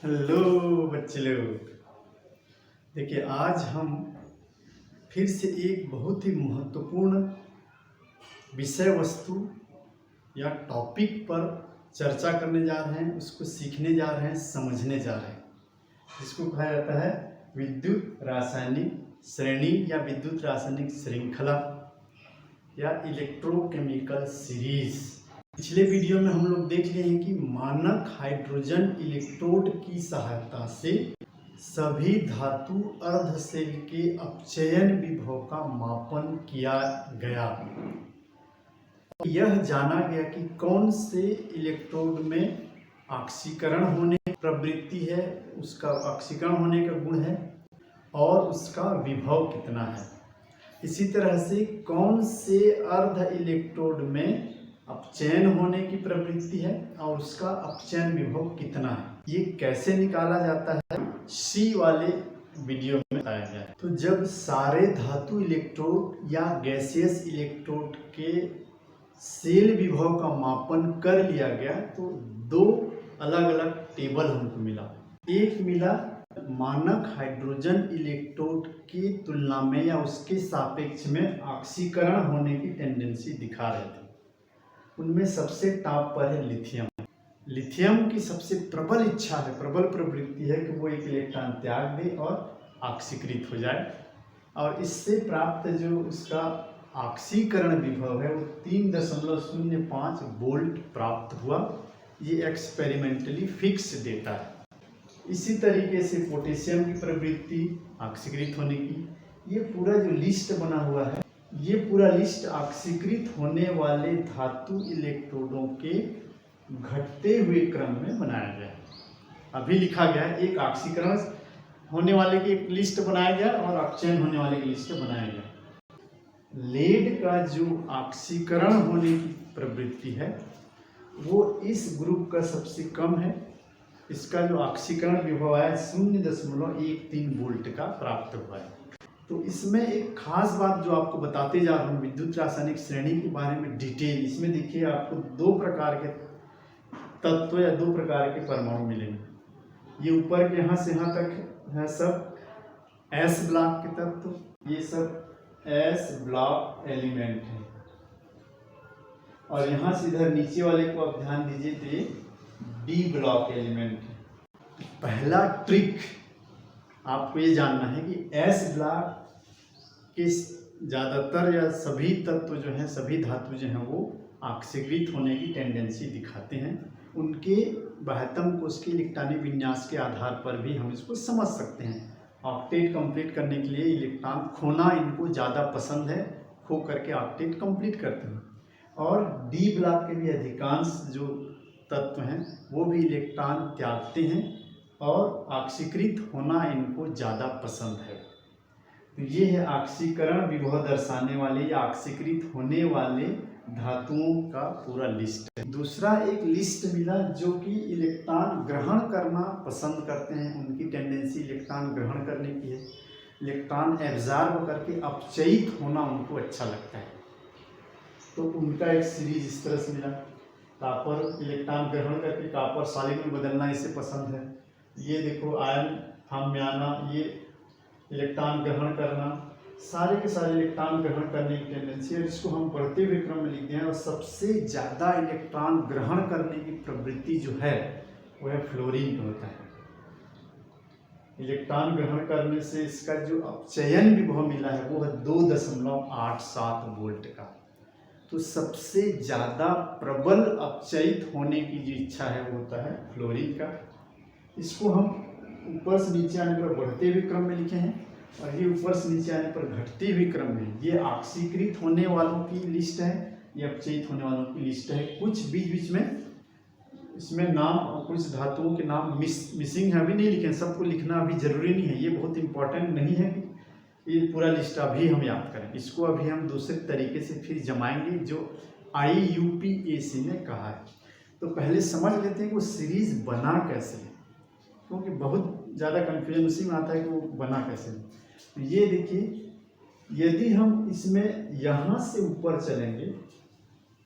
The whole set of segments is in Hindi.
हेलो बच्चे लोग। देखिए, आज हम फिर से एक बहुत ही महत्वपूर्ण विषय वस्तु या टॉपिक पर चर्चा करने जा रहे हैं, उसको सीखने जा रहे हैं, समझने जा रहे हैं, जिसको कहा जाता है विद्युत रासायनिक श्रेणी या विद्युत रासायनिक श्रृंखला या इलेक्ट्रोकेमिकल सीरीज। पिछले वीडियो में हम लोग देख लिए हैं कि मानक हाइड्रोजन इलेक्ट्रोड की सहायता से सभी धातु अर्धशेल के अपचयन विभव का मापन किया गया। यह जाना गया कि कौन से इलेक्ट्रोड में ऑक्सीकरण होने की प्रवृत्ति है, उसका ऑक्सीकरण होने का गुण है और उसका विभव कितना है। इसी तरह से कौन से अर्ध इलेक्ट्रोड में अपचयन होने की प्रवृत्ति है और उसका अपचयन विभव कितना है, ये कैसे निकाला जाता है, सी वाले वीडियो में बताया गया है। तो जब सारे धातु इलेक्ट्रोड या गैसियस इलेक्ट्रोड के सेल विभव का मापन कर लिया गया तो दो अलग अलग टेबल हमको मिला। एक मिला मानक हाइड्रोजन इलेक्ट्रोड की तुलना में या उसके सापेक्ष में ऑक्सीकरण होने की टेंडेंसी दिखा रहे थे। उनमें सबसे टॉप पर है लिथियम। लिथियम की सबसे प्रबल इच्छा है, प्रबल प्रवृत्ति है कि वो एक इलेक्ट्रॉन त्याग दे और ऑक्सीकृत हो जाए, और इससे प्राप्त जो उसका ऑक्सीकरण विभव है वो 3.05 वोल्ट प्राप्त हुआ। ये एक्सपेरिमेंटली फिक्स डेटा है। इसी तरीके से पोटेशियम की प्रवृत्ति ऑक्सीकृत होने की, ये पूरा जो लिस्ट बना हुआ है, ये पूरा लिस्ट ऑक्सीकृत होने वाले धातु इलेक्ट्रोडों के घटते हुए क्रम में बनाया गया है। अभी लिखा गया है एक ऑक्सीकरण होने वाले की एक लिस्ट बनाया गया और अपचयन होने वाले की लिस्ट बनाया गया। लेड का जो ऑक्सीकरण होने की प्रवृत्ति है वो इस ग्रुप का सबसे कम है। इसका जो ऑक्सीकरण विभव है 0.13 वोल्ट का प्राप्त हुआ है। तो इसमें एक खास बात जो आपको बताते जा रहा हूँ विद्युत रासायनिक श्रेणी के बारे में डिटेल, इसमें देखिए आपको दो प्रकार के तत्व या दो प्रकार के परमाणु मिलेंगे। ये ऊपर के यहाँ से यहाँ तक है सब एस ब्लॉक के तत्व, ये सब एस ब्लॉक एलिमेंट है, और यहाँ से इधर नीचे वाले को आप ध्यान दीजिए तो ये डी ब्लॉक एलिमेंट है। पहला ट्रिक आपको ये जानना है कि एस ब्लॉक के ज़्यादातर या सभी तत्व जो हैं, सभी धातु जो हैं वो ऑक्सीकृत होने की टेंडेंसी दिखाते हैं। उनके बाह्यतम कोश के इलेक्ट्रॉनिक विन्यास के आधार पर भी हम इसको समझ सकते हैं। ऑक्टेट कंप्लीट करने के लिए इलेक्ट्रॉन खोना इनको ज़्यादा पसंद है, खो करके ऑक्टेट कंप्लीट करते हैं। और डी ब्लॉक के भी अधिकांश जो तत्व हैं वो भी इलेक्ट्रॉन त्यागते हैं और ऑक्सीकृत होना इनको ज़्यादा पसंद है। तो ये है ऑक्सीकरण विभव दर्शाने वाले या ऑक्सीकृत होने वाले धातुओं का पूरा लिस्ट है। दूसरा एक लिस्ट मिला जो कि इलेक्ट्रॉन ग्रहण करना पसंद करते हैं, उनकी टेंडेंसी इलेक्ट्रॉन ग्रहण करने की है। इलेक्ट्रॉन एब्जॉर्ब करके अपचयित होना उनको अच्छा लगता है, तो उनका एक सीरीज इस तरह से मिला। कॉपर इलेक्ट्रॉन ग्रहण करके कॉपर सॉलिड में बदलना इसे पसंद है। ये देखो आयन थाम्याना, ये इलेक्ट्रॉन ग्रहण करना, सारे के सारे इलेक्ट्रॉन ग्रहण करने की टेंडेंसी है, जिसको हम बढ़ते हुए क्रम में लिखते हैं। और सबसे ज़्यादा इलेक्ट्रॉन ग्रहण करने की प्रवृत्ति जो है वो है फ्लोरीन का होता है। इलेक्ट्रॉन ग्रहण करने से इसका जो अपचयन विभव मिला है वो है 2.87 वोल्ट का। तो सबसे ज़्यादा प्रबल अपचयित होने की जो इच्छा है वो होता है फ्लोरीन का। इसको हम ऊपर से नीचे आने पर बढ़ते हुए क्रम में लिखे हैं, और ये ऊपर से नीचे आने पर घटते हुए क्रम में। ये ऑक्सीकृत होने वालों की लिस्ट है, ये अपचयित होने वालों की लिस्ट है। कुछ बीच बीच में इसमें नाम और कुछ धातुओं के नाम मिसिंग है, अभी नहीं लिखे, सबको लिखना अभी जरूरी नहीं है। ये बहुत इंपॉर्टेंट नहीं है कि ये पूरा लिस्ट अभी हम याद करें। इसको अभी हम दूसरे तरीके से फिर जमाएंगे जो IUPAC ने कहा है। तो पहले समझ लेते हैं कि वो सीरीज बना कैसे है, क्योंकि बहुत ज़्यादा कन्फ्यूजन उसी में आता है कि वो बना कैसे। तो ये देखिए, यदि हम इसमें यहाँ से ऊपर चलेंगे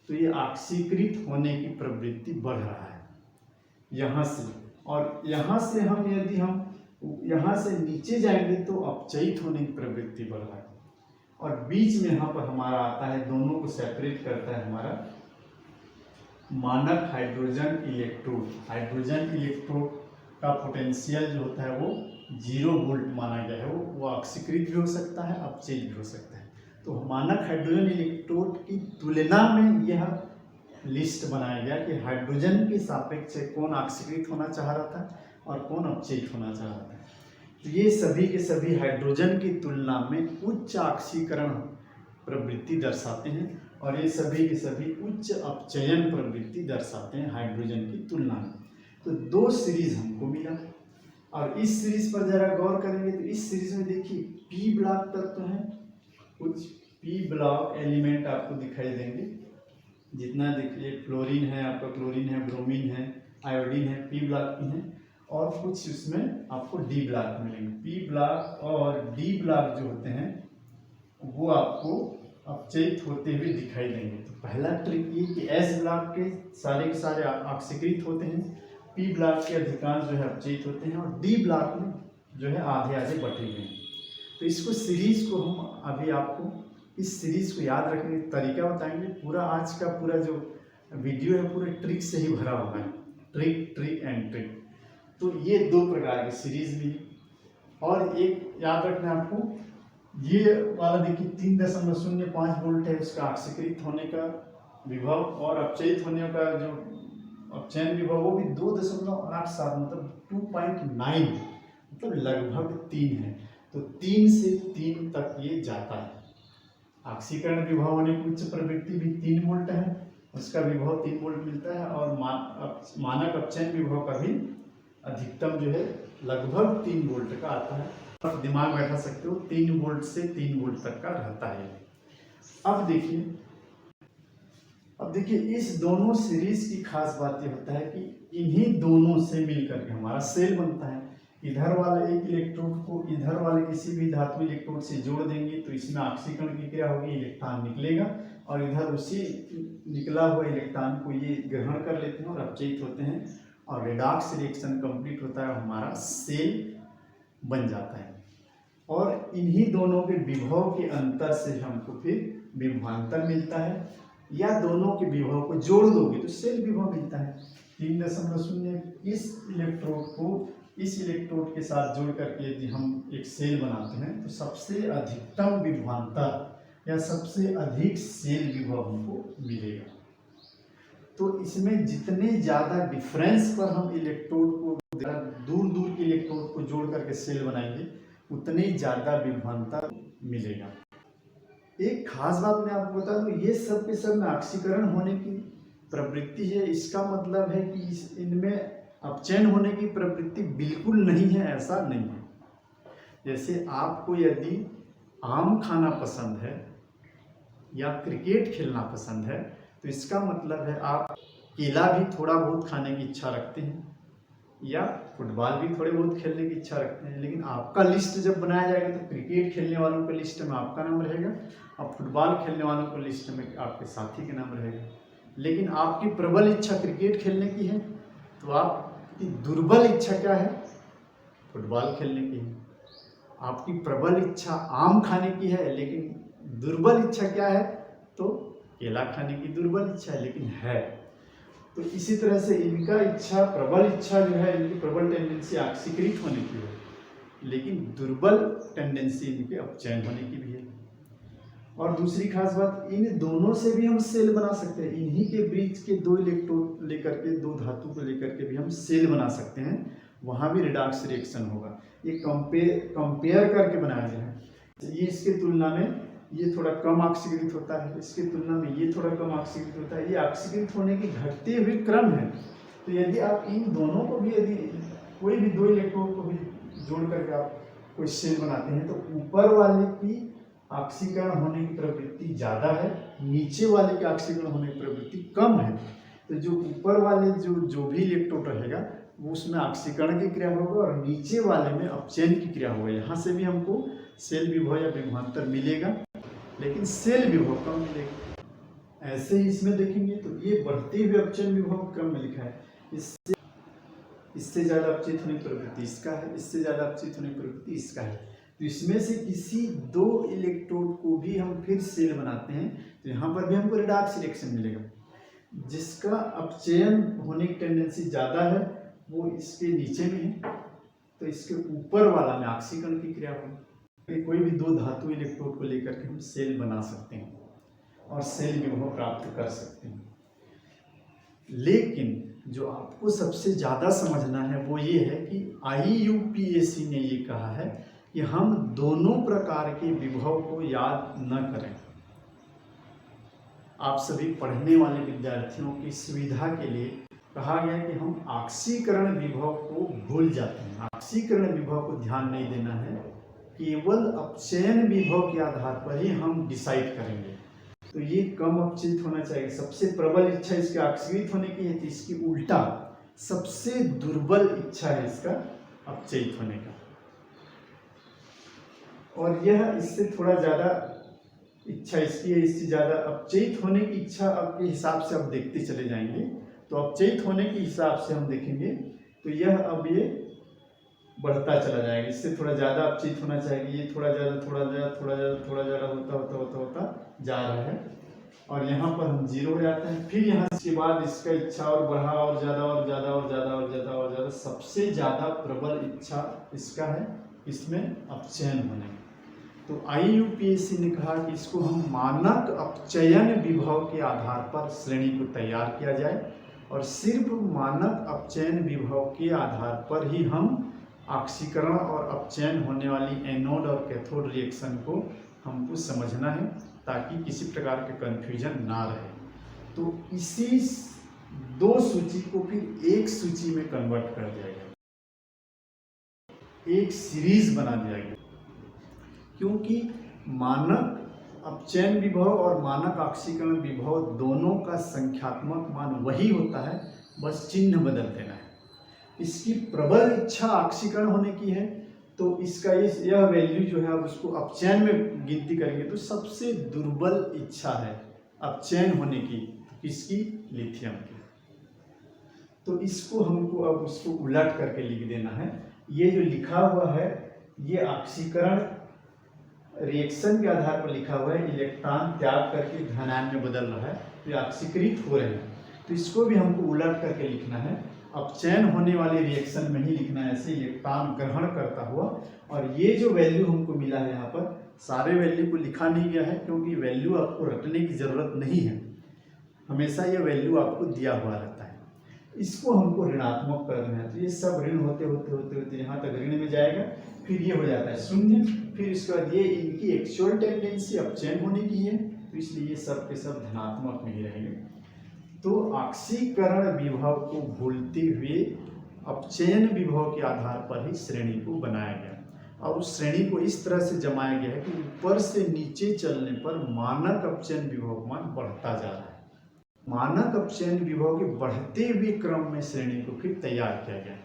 तो ये ऑक्सीकृत होने की प्रवृत्ति बढ़ रहा है यहाँ से, और यहाँ से हम यहाँ से नीचे जाएंगे तो अपचयित होने की प्रवृत्ति बढ़ रहा है। और बीच में यहाँ पर हमारा आता है, दोनों को सेपरेट करता है हमारा मानक हाइड्रोजन इलेक्ट्रोड। हाइड्रोजन इलेक्ट्रोड का पोटेंशियल जो होता है वो 0 वोल्ट माना गया है। वो ऑक्सीकृत भी हो सकता है, अपचयित भी हो सकता है। तो मानक हाइड्रोजन इलेक्ट्रोड की तुलना में यह लिस्ट बनाया गया कि हाइड्रोजन के सापेक्ष कौन ऑक्सीकृत होना चाह रहा था और कौन अपचयित होना चाह रहा था। तो ये सभी के सभी हाइड्रोजन की तुलना में उच्च ऑक्सीकरण प्रवृत्ति दर्शाते हैं और ये सभी के सभी उच्च अपचयन प्रवृत्ति दर्शाते हैं हाइड्रोजन की तुलना में। तो 2 सीरीज हमको मिला और इस सीरीज पर जरा गौर करेंगे तो इस सीरीज में देखिए पी ब्लॉक तत्व है, कुछ पी ब्लॉक एलिमेंट आपको दिखाई देंगे। जितना देखिए फ्लोरीन है, आपका क्लोरीन है, ब्रोमीन है, आयोडीन है, पी ब्लॉक की है और कुछ उसमें आपको डी ब्लॉक मिलेंगे। पी ब्लॉक और डी ब्लॉक जो होते हैं वो आपको अपचयित होते हुए दिखाई देंगे। तो पहला ट्रिक ये कि एस ब्लॉक के सारे ऑक्सीकृत होते हैं, पी ब्लॉक के अधिकांश जो है अपचयित होते हैं और डी ब्लॉक में जो है आधे आधे बटे हुए हैं। तो इसको सीरीज को हम अभी आपको इस सीरीज को याद रखने का तरीका बताएंगे। पूरा आज का पूरा जो वीडियो है पूरे ट्रिक से ही भरा हुआ है, ट्रिक एंड ट्रिक। तो ये 2 प्रकार की सीरीज मिली और एक याद रखना आपको, ये वाला देखिए 3.05 वोल्ट है उसका ऑक्सीकृत होने का विभव और अपचयित होने का जो अपचयन विभव वो भी 2.87 मतलब 2.9 मतलब लगभग 3 है। तो 3 से 3 तक ये जाता है। ऑक्सीकरण विभव होने की उच्च प्रवृत्ति भी 3 वोल्ट है, उसका विभव 3 वोल्ट मिलता है और मानक अपचयन विभव का भी अधिकतम जो है लगभग 3 वोल्ट का आता है। आप दिमाग बैठा सकते हो 3 वोल्ट से 3 वोल्ट तक का रहता है। अब देखिए इस दोनों सीरीज की खास बात ये होता है कि इन्हीं दोनों से मिलकर के हमारा सेल बनता है। इधर वाले एक इलेक्ट्रोड को इधर वाले किसी भी धातु इलेक्ट्रोड से जोड़ देंगे तो इसमें ऑक्सीकरण की क्रिया होगी, इलेक्ट्रॉन निकलेगा और इधर उसी निकला हुआ इलेक्ट्रॉन को ये ग्रहण कर लेते हैं और अपचयित होते हैं और रेडॉक्स रिएक्शन कंप्लीट होता है, हमारा सेल बन जाता है। और इन्हीं दोनों के विभव के अंतर से हमको फिर विभवांतर मिलता है, या दोनों के विभव को जोड़ दोगे तो सेल विभव मिलता है। 3.0 इस इलेक्ट्रोड को इस इलेक्ट्रोड के साथ जोड़ करके यदि हम एक सेल बनाते हैं तो सबसे अधिकतम विभवांतर या सबसे अधिक सेल विभव हमको मिलेगा। तो इसमें जितने ज़्यादा डिफरेंस पर हम इलेक्ट्रोड को दूर के इलेक्ट्रोड को जोड़ करके सेल बनाएंगे उतने ज़्यादा विभवांतर मिलेगा। एक खास बात मैं आपको बता दूं, ये सब के सब में ऑक्सीकरण होने की प्रवृत्ति है। इसका मतलब है कि इनमें अपचयन होने की प्रवृत्ति बिल्कुल नहीं है, ऐसा नहीं है। जैसे आपको यदि आम खाना पसंद है या क्रिकेट खेलना पसंद है तो इसका मतलब है आप केला भी थोड़ा बहुत खाने की इच्छा रखते हैं या फुटबॉल भी थोड़े बहुत खेलने की इच्छा रखते हैं। लेकिन आपका लिस्ट जब बनाया जाएगा तो क्रिकेट खेलने वालों के लिस्ट में आपका नाम रहेगा और फुटबॉल खेलने वालों के लिस्ट में आपके साथी के नाम रहेगा। लेकिन आपकी प्रबल इच्छा क्रिकेट खेलने की है तो आपकी दुर्बल इच्छा क्या है? फुटबॉल खेलने की है। आपकी प्रबल इच्छा आम खाने की है लेकिन दुर्बल इच्छा क्या है? तो केला खाने की दुर्बल इच्छा है, लेकिन है। तो इसी तरह से इनका इच्छा प्रबल इच्छा जो है, इनकी प्रबल टेंडेंसी ऑक्सीकृत होने की है लेकिन दुर्बल टेंडेंसी इनके अपचयन होने की भी है। और दूसरी खास बात, इन दोनों से भी हम सेल बना सकते हैं। इन्हीं के बीच के 2 इलेक्ट्रोड लेकर के 2 धातु को लेकर के भी हम सेल बना सकते हैं, वहाँ भी रिडॉक्स रिएक्शन होगा। ये कंपेयर करके बनाया गया है। ये इसके तुलना में ये थोड़ा कम ऑक्सीकृत होता है, इसकी तुलना में ये थोड़ा कम ऑक्सीकृत होता है। ये ऑक्सीकृत होने की घटते हुए क्रम है। तो यदि आप इन दोनों को भी यदि कोई भी 2 इलेक्ट्रोड को भी जोड़ करके आप कोई सेल बनाते हैं तो ऊपर वाले की ऑक्सीकरण होने की प्रवृत्ति ज़्यादा है, नीचे वाले की ऑक्सीकरण होने की प्रवृत्ति कम है। तो जो ऊपर वाले जो भी इलेक्ट्रोड रहेगा वो उसमें ऑक्सीकरण की क्रिया होगा और नीचे वाले में अपचयन की क्रिया होगा। यहाँ से भी हमको सेल विभव या विभवांतर मिलेगा लेकिन सेल विभव कम मिलेगा। ऐसे ही इसमें देखेंगे तो ये बढ़ते हुए अपचयन विभव क्रम में लिखा है। इससे इससे ज़्यादा अपचयित होने की प्रवृत्ति इसका है, इससे ज़्यादा अपचयित होने की प्रवृत्ति इसका है। तो इसमें से किसी दो इलेक्ट्रोड को भी हम फिर सेल बनाते हैं तो यहाँ पर भी हमको रेडॉक्स रिएक्शन मिलेगा। जिसका अपचयन होने की टेंडेंसी ज़्यादा है वो इसके नीचे में है, तो इसके ऊपर वाला में ऑक्सीकरण की क्रिया होगी। कोई भी दो धातु इलेक्ट्रोड को लेकर के हम सेल बना सकते हैं और सेल विभव प्राप्त कर सकते हैं। लेकिन जो आपको सबसे ज़्यादा समझना है वो ये है कि IUPAC ने ये कहा है कि हम दोनों प्रकार के विभव को याद न करें। आप सभी पढ़ने वाले विद्यार्थियों की सुविधा के लिए कहा गया है कि हम ऑक्सीकरण विभव को भूल जाते हैं। ऑक्सीकरण विभव को ध्यान नहीं देना है, केवल अपचयन विभव के आधार पर ही हम डिसाइड करेंगे। तो ये कम अपचयित होना चाहिए। सबसे प्रबल इच्छा इसके ऑक्सीकृत होने की है, तो इसकी उल्टा सबसे दुर्बल इच्छा है इसका अपचयित होने का। और यह इससे थोड़ा ज़्यादा इच्छा इसकी है, इससे ज़्यादा अपचयित होने की इच्छा आपके हिसाब से आप देखते चले जाएंगे। तो अपचयित होने के हिसाब से हम देखेंगे तो यह अब ये बढ़ता चला जाएगा। इससे थोड़ा ज़्यादा अपचयित होना चाहिए, ये थोड़ा ज़्यादा थोड़ा ज़्यादा थोड़ा ज़्यादा थोड़ा ज़्यादा होता होता होता होता जा रहा है और यहाँ पर हम जीरो हो जाते हैं। फिर यहाँ इसके बाद इसका इच्छा और बढ़ा और ज़्यादा और ज़्यादा और ज़्यादा और ज़्यादा और ज़्यादा। सबसे ज़्यादा प्रबल इच्छा इसका है, इसमें अपचयन होने। तो IUPAC ने कहा कि इसको हम मानक अपचयन विभव के आधार पर श्रेणी को तैयार किया जाए और सिर्फ मानक अपचयन विभव के आधार पर ही हम ऑक्सीकरण और अपचयन होने वाली एनोड और कैथोड रिएक्शन को हमको समझना है ताकि किसी प्रकार के कन्फ्यूजन ना रहे। तो इसी दो सूची को फिर एक सूची में कन्वर्ट कर दिया गया, एक सीरीज बना दिया गया, क्योंकि मानक अपचयन विभव और मानक ऑक्सीकरण विभव दोनों का संख्यात्मक मान वही होता है, बस चिन्ह बदल देना है। इसकी प्रबल इच्छा ऑक्सीकरण होने की है तो इसका यह वैल्यू जो है आप उसको अपचयन में गिनती करेंगे तो सबसे दुर्बल इच्छा है अपचयन होने की, किसकी? लिथियम की। तो इसको हमको अब उसको उलट करके लिख देना है। ये जो लिखा हुआ है ये ऑक्सीकरण रिएक्शन के आधार पर लिखा हुआ है, इलेक्ट्रॉन त्याग करके धनायन में बदल रहा है तो ये ऑक्सीकृत हो रहे हैं। तो इसको भी हमको उलट करके लिखना है, अपचयन होने वाले रिएक्शन में ही लिखना है, ऐसे इलेक्ट्रॉन ग्रहण करता हुआ। और ये जो वैल्यू हमको मिला है यहाँ पर सारे वैल्यू को लिखा नहीं गया है क्योंकि वैल्यू आपको रटने की ज़रूरत नहीं है, हमेशा ये वैल्यू आपको दिया हुआ रहता है। इसको हमको ऋणात्मक करना है तो ये सब ऋण होते होते होते होते यहाँ तक ऋण में जाएगा, फिर ये हो जाता है शून्य। फिर इसके बाद ये इनकी एक्चुअल टेंडेंसी अपचयन होने की है तो इसलिए ये सब के सब धनात्मक में ही रहेंगे। तो ऑक्सीकरण विभव को भूलते हुए अपचयन विभव के आधार पर ही श्रेणी को बनाया गया और उस श्रेणी को इस तरह से जमाया गया है कि ऊपर से नीचे चलने पर मानक अपचयन विभव मान बढ़ता जा रहा है। मानक अपचयन विभव के बढ़ते हुए क्रम में श्रेणी को फिर तैयार किया गया।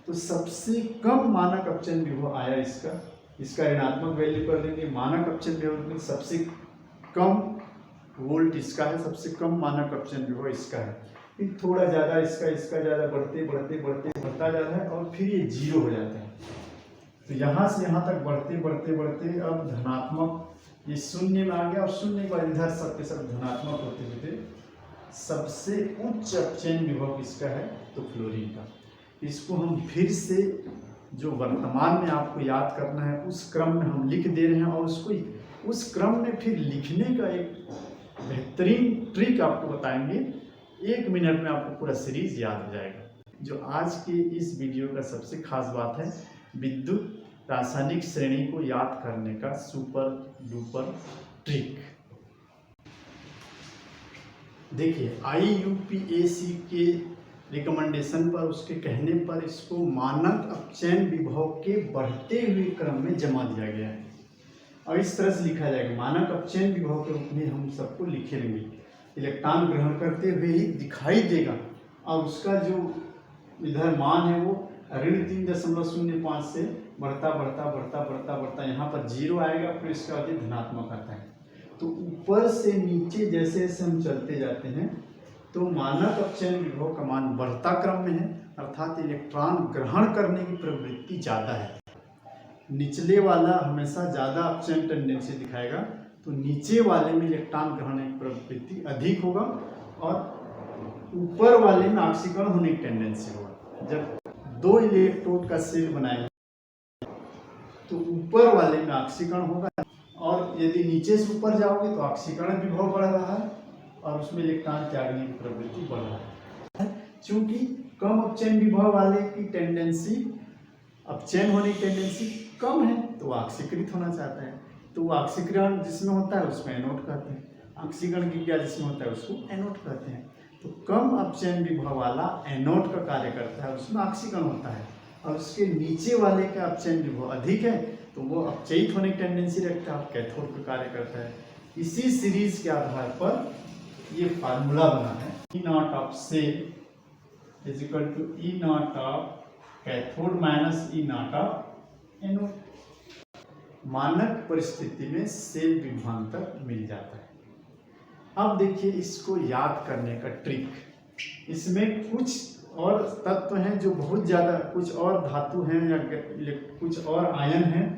तो सबसे कम मानक अपचयन विभव आया इसका ऋणात्मक वैल्यू कर देंगे। मानक अपचयन विभव में सबसे कम वोल्ट इसका है, सबसे कम मानक अपचयन विभव इसका है। फिर थोड़ा ज़्यादा इसका ज़्यादा बढ़ते बढ़ते बढ़ते बढ़ता जाता है और फिर ये जीरो हो जाता है। तो यहाँ से यहाँ तक बढ़ते बढ़ते बढ़ते अब धनात्मक ये शून्य में आ गया और शून्य के बाद इधर सब के सब धनात्मक होते होते सबसे उच्च अपचयन विभव किसका है? तो फ्लोरीन का। इसको हम फिर से जो वर्तमान में आपको याद करना है उस क्रम में हम लिख दे रहे हैं और उसको उस क्रम में फिर लिखने का एक बेहतरीन ट्रिक आपको बताएंगे। 1 मिनट में आपको पूरा सीरीज याद हो जाएगा। जो आज की इस वीडियो का सबसे खास बात है विद्युत रासायनिक श्रेणी को याद करने का सुपर डुपर ट्रिक। देखिए IUPAC के रिकमेंडेशन पर, उसके कहने पर इसको मानक अपचयन विभव के बढ़ते हुए क्रम में जमा दिया गया है और इस तरह से लिखा जाएगा। मानक अपचयन विभव के रूप में हम सबको लिखे लेंगे। इलेक्ट्रॉन ग्रहण करते हुए ही दिखाई देगा और उसका जो इधर मान है वो ऋण 3.05 से बढ़ता बढ़ता बढ़ता बढ़ता बढ़ता यहाँ पर जीरो आएगा, फिर इसके बाद धनात्मक आता है। तो ऊपर से नीचे जैसे जैसे हम चलते जाते हैं तो मानक अपचयन विभव का मान बढ़ता क्रम में है अर्थात इलेक्ट्रॉन ग्रहण करने की प्रवृत्ति ज़्यादा है। निचले वाला हमेशा ज़्यादा अपचयन टेंडेंसी दिखाएगा, तो नीचे वाले में इलेक्ट्रॉन ग्रहण की प्रवृत्ति अधिक होगा और ऊपर वाले में ऑक्सीकरण होने की टेंडेंसी होगा। जब दो इलेक्ट्रोड का सेल बनाएंगे तो ऊपर वाले में ऑक्सीकरण होगा, और यदि नीचे से ऊपर जाओगे तो ऑक्सीकरण विभव बढ़ रहा है और उसमें इलेक्ट्रॉन त्यागने की प्रवृत्ति बढ़ रहा है। चूंकि कम अपचयन विभव वाले की टेंडेंसी, अपचयन होने की टेंडेंसी कम है, तो वो ऑक्सीकृत होना चाहता है, तो वो ऑक्सीकरण जिसमें होता है उसको एनोड कहते हैं, ऑक्सीकरण की क्रिया जिसमें होता है उसको एनोड कहते हैं। तो कम अपचयन विभव वाला एनोड का कार्य करता है, उसमें ऑक्सीकरण होता है, और उसके नीचे वाले का अपचयन विभव अधिक है तो वो अपचयित होने की टेंडेंसी रखता है, कैथोड का कार्य करता है। इसी सीरीज के आधार पर ये फार्मूला बना है, E not of cell is equal to E not of cathode minus E not of anode. मानक परिस्थिति में सेल विभवांतर मिल जाता है। अब देखिए इसको याद करने का ट्रिक, इसमें कुछ और तत्व हैं जो बहुत ज़्यादा, कुछ और धातु हैं या कुछ और आयन हैं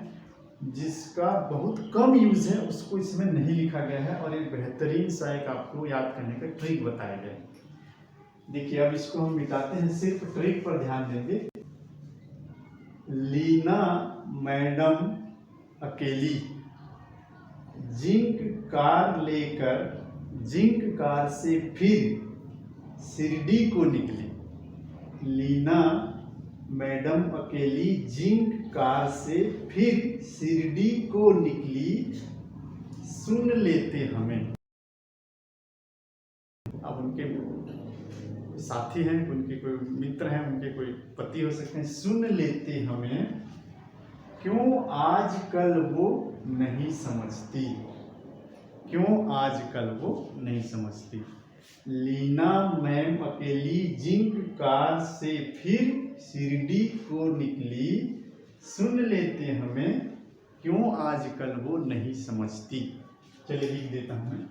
जिसका बहुत कम यूज है, उसको इसमें नहीं लिखा गया है, और एक बेहतरीन सा एक आपको याद करने का ट्रिक बताया गया है। देखिए अब इसको हम मिटाते हैं, सिर्फ ट्रिक पर ध्यान देंगे। लीना मैडम अकेली जिंक कार लेकर जिंक कार से फिर शिरडी को निकली। लीना मैडम अकेली जिंक कार से फिर शिरडी को निकली, सुन लेते हमें। अब उनके साथी हैं, उनके कोई मित्र हैं, उनके कोई पति हो सकते हैं। सुन लेते हमें, क्यों आजकल वो नहीं समझती, क्यों आजकल वो नहीं समझती। लीना मैम अकेली जिंक कार से फिर शिरडी को निकली, सुन लेते हमें, क्यों आजकल वो नहीं समझती। चलिए लिख देता हूं मैं,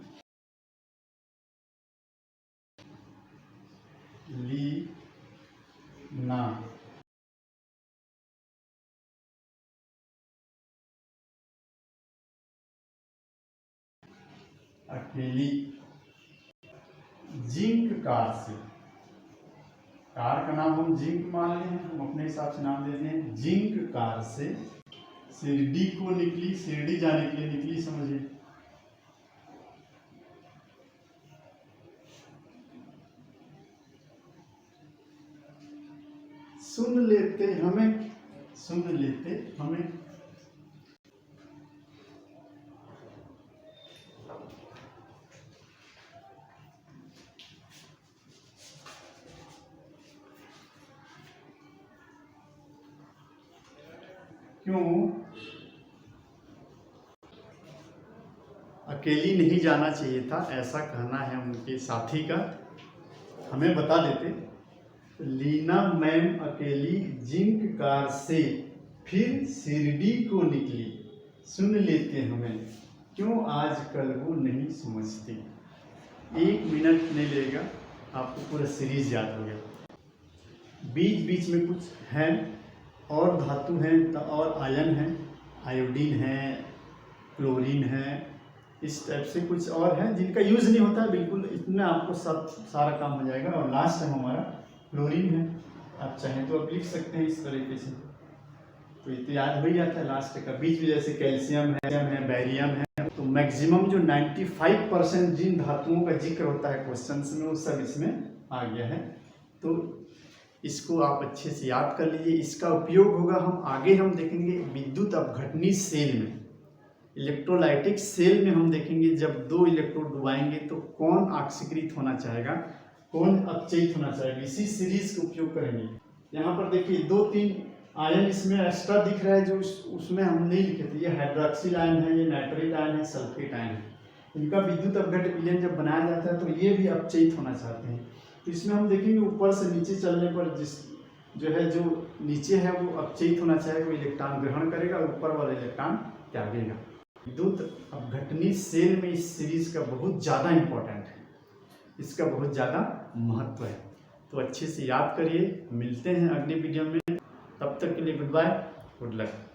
लीना अकेली जिंक कार से, कार का नाम हम जिंक मान लें, हम अपने हिसाब से नाम देते हैं, जिंक कार से शिरडी को निकली, शिरडी जाने के लिए निकली, समझिए। सुन लेते हमें, सुन लेते हमें, क्यों अकेली नहीं जाना चाहिए था, ऐसा कहना है उनके साथी का। हमें बता देते, लीना मैम अकेली जिंक कार से फिर शिरडी को निकली, सुन लेते हमें, क्यों आजकल वो नहीं समझती। 1 मिनट नहीं लगेगा, आपको पूरा सीरीज याद हो गया। बीच बीच में कुछ है और धातु हैं और आयन हैं, आयोडीन है, क्लोरीन है, इस टाइप से कुछ और हैं जिनका यूज नहीं होता है बिल्कुल, इतना आपको सब सारा काम हो जाएगा। और लास्ट टाइम हमारा क्लोरीन है, आप चाहें तो आप लिख सकते हैं इस तरीके से, तो ये तो याद हो ही जाता है लास्ट का। बीच में जैसे कैल्शियम है, बैरियम है, तो मैक्सिमम जो 95% जिन धातुओं का जिक्र होता है क्वेश्चंस में, वो सब इसमें आ गया है। तो इसको आप अच्छे से याद कर लीजिए। इसका उपयोग होगा, हम देखेंगे विद्युत अपघटनी सेल में, इलेक्ट्रोलाइटिक सेल में हम देखेंगे जब 2 इलेक्ट्रोड डुबाएंगे तो कौन ऑक्सीकृत होना चाहेगा, कौन अपचयित होना चाहेगा। इसी सीरीज का उपयोग करेंगे। यहाँ पर देखिए 2-3 आयन इसमें एक्स्ट्रा दिख रहा है जो उसमें हम नहीं लिखे थे। ये हाइड्रोक्सिल आयन है, ये नाइट्रेट आयन है, सल्फेट आयन है। इनका विद्युत अपघट्य विलयन जब बनाया जाता है तो ये भी अपचयित होना चाहते हैं। तो इसमें हम देखेंगे ऊपर से नीचे चलने पर जो नीचे है वो अपचयित होना चाहेगा, वो इलेक्ट्रॉन ग्रहण करेगा, ऊपर वाला इलेक्ट्रॉन त्यागेगा। विद्युत अपघटनी सेल में इस सीरीज का बहुत ज़्यादा इम्पोर्टेंट है, इसका बहुत ज़्यादा महत्व है। तो अच्छे से याद करिए। मिलते हैं अगले वीडियो में, तब तक के लिए गुड बाय, गुड लक।